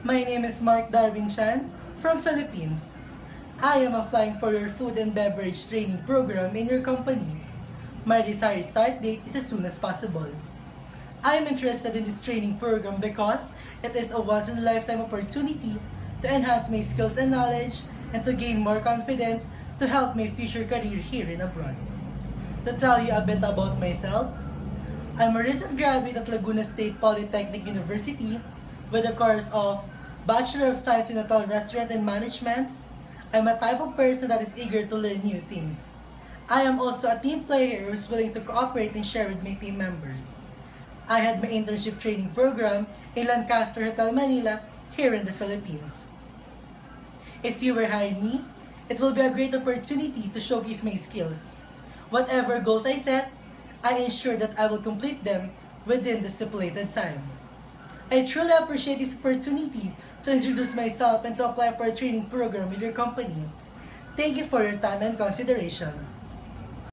My name is Mark Darwin Chan from Philippines. I am applying for your food and beverage training program in your company. My desired start date is as soon as possible. I am interested in this training program because it is a once-in-a-lifetime opportunity to enhance my skills and knowledge and to gain more confidence to help my future career here and abroad. To tell you a bit about myself, I'm a recent graduate at Laguna State Polytechnic University with a course of Bachelor of Science in Hotel Restaurant and Management. I'm a type of person that is eager to learn new things. I am also a team player who is willing to cooperate and share with my team members. I had my internship training program in Lancaster Hotel Manila here in the Philippines. If you were hiring me, it will be a great opportunity to showcase my skills. Whatever goals I set, I ensure that I will complete them within the stipulated time. I truly appreciate this opportunity to introduce myself and to apply for a training program with your company. Thank you for your time and consideration.